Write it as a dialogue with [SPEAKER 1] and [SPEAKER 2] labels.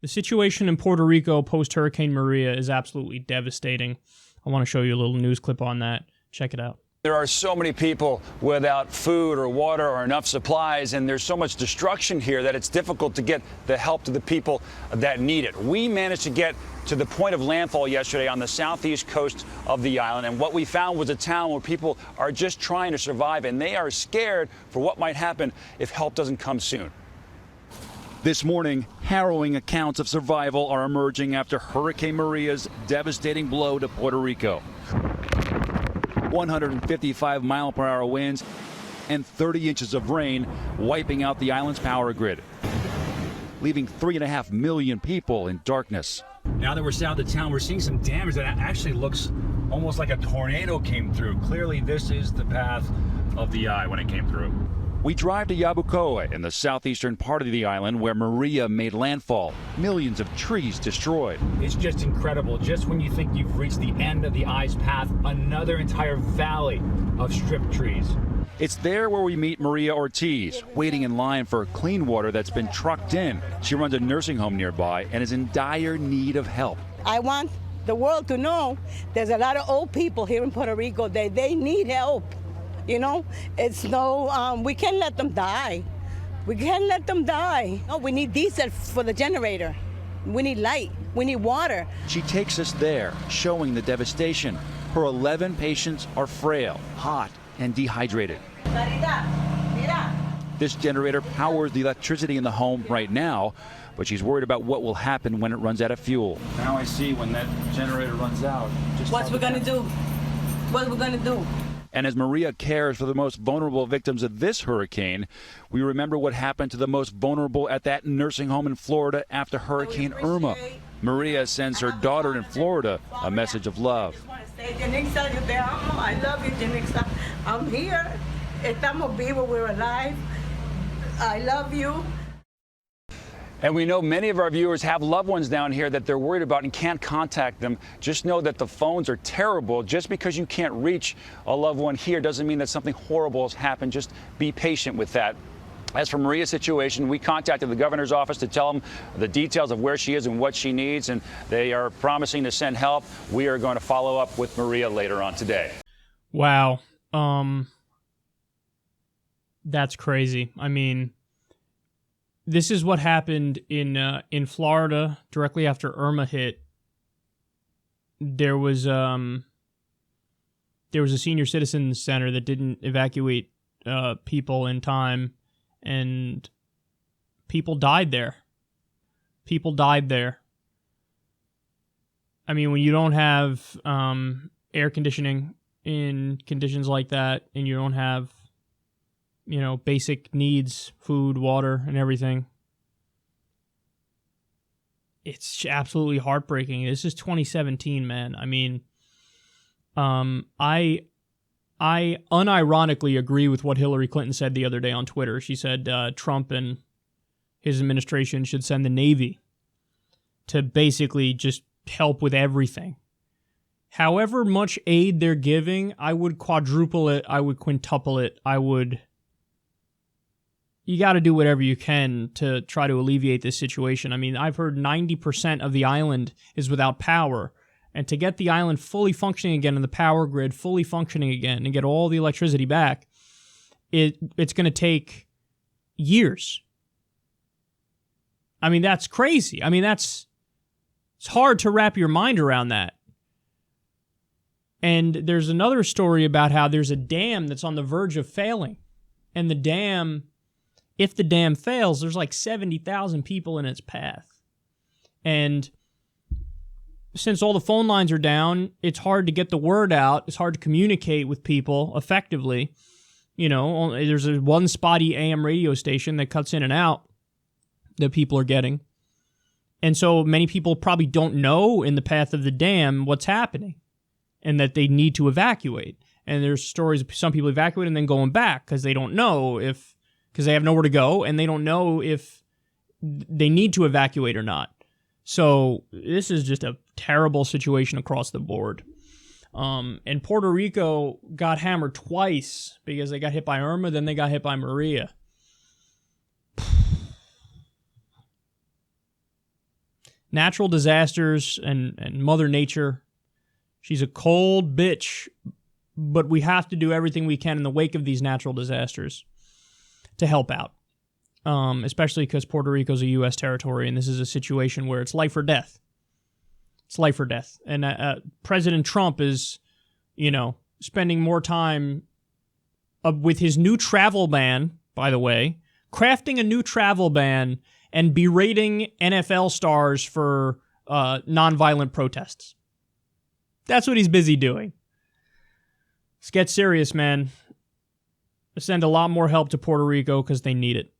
[SPEAKER 1] The situation in Puerto Rico post-Hurricane Maria is absolutely devastating. I want to show you a little news clip on that. Check it out.
[SPEAKER 2] There are so many people without food or water or enough supplies, and there's so much destruction here that it's difficult to get the help to the people that need it. We managed to get to the point of landfall yesterday on the southeast coast of the island, and what we found was a town where people are just trying to survive, and they are scared for what might happen if help doesn't come soon. This morning, harrowing accounts of survival are emerging after Hurricane Maria's devastating blow to Puerto Rico. 155-mile-per-hour winds and 30 inches of rain wiping out the island's power grid, leaving 3.5 million people in darkness. Now that we're south of town, we're seeing some damage that actually looks almost like a tornado came through. Clearly, this is the path of the eye when it came through. We drive to Yabucoa in the southeastern part of the island where Maria made landfall. Millions of trees destroyed.
[SPEAKER 3] It's just incredible. Just when you think you've reached the end of the eye's path, another entire valley of stripped trees.
[SPEAKER 2] It's there where we meet Maria Ortiz, waiting in line for clean water that's been trucked in. She runs a nursing home nearby and is in dire need of help.
[SPEAKER 4] I want the world to know there's a lot of old people here in Puerto Rico that they need help. You know, it's no, we can't let them die. We can't let them die. No, we need diesel for the generator. We need light. We need water.
[SPEAKER 2] She takes us there, showing the devastation. Her 11 patients are frail, hot, and dehydrated. This generator powers the electricity in the home right now, but she's worried about what will happen when it runs out of fuel. Now I see when that generator runs out.
[SPEAKER 4] What's we gonna do? What we gonna do?
[SPEAKER 2] And as Maria cares for the most vulnerable victims of this hurricane, we remember what happened to the most vulnerable at that nursing home in Florida after Hurricane Irma. Maria sends her daughter in Florida a message of love.
[SPEAKER 4] I love you, Janixa. I'm here. Estamos vivos. We're alive. I love you.
[SPEAKER 2] And we know many of our viewers have loved ones down here that they're worried about and can't contact them. Just know that the phones are terrible. Just because you can't reach a loved one here doesn't mean that something horrible has happened. Just be patient with that. As for Maria's situation, we contacted the governor's office to tell them the details of where she is and what she needs, and they are promising to send help. We are going to follow up with Maria later on today.
[SPEAKER 1] Wow. That's crazy. I mean, this is what happened in Florida directly after Irma hit. There was a senior citizens center that didn't evacuate people in time, and people died there. People died there. I mean, when you don't have air conditioning in conditions like that, and you don't have, you know, basic needs, food, water, and everything, it's absolutely heartbreaking. This is 2017, man. I mean, I unironically agree with what Hillary Clinton said the other day on Twitter. She said Trump and his administration should send the Navy to basically just help with everything. However much aid they're giving, I would quadruple it, I would quintuple it, you got to do whatever you can to try to alleviate this situation. I mean, I've heard 90% of the island is without power. And to get the island fully functioning again and the power grid fully functioning again and get all the electricity back, it's going to take years. I mean, that's crazy. I mean, it's hard to wrap your mind around that. And there's another story about how there's a dam that's on the verge of failing. And the dam, if the dam fails, there's like 70,000 people in its path. And since all the phone lines are down, it's hard to get the word out. It's hard to communicate with people effectively. You know, there's a one spotty AM radio station that cuts in and out that people are getting. And so many people probably don't know in the path of the dam what's happening and that they need to evacuate. And there's stories of some people evacuating and then going back because they don't know because they have nowhere to go and they don't know if they need to evacuate or not. So this is just a terrible situation across the board. And Puerto Rico got hammered twice because they got hit by Irma, then they got hit by Maria. Natural disasters and Mother Nature, she's a cold bitch, but we have to do everything we can in the wake of these natural disasters to help out, especially because Puerto Rico is a U.S. territory, and this is a situation where it's life or death. It's life or death. And President Trump is, spending more time with his new travel ban, by the way, crafting a new travel ban and berating NFL stars for nonviolent protests. That's what he's busy doing. Let's get serious, man. Send a lot more help to Puerto Rico because they need it.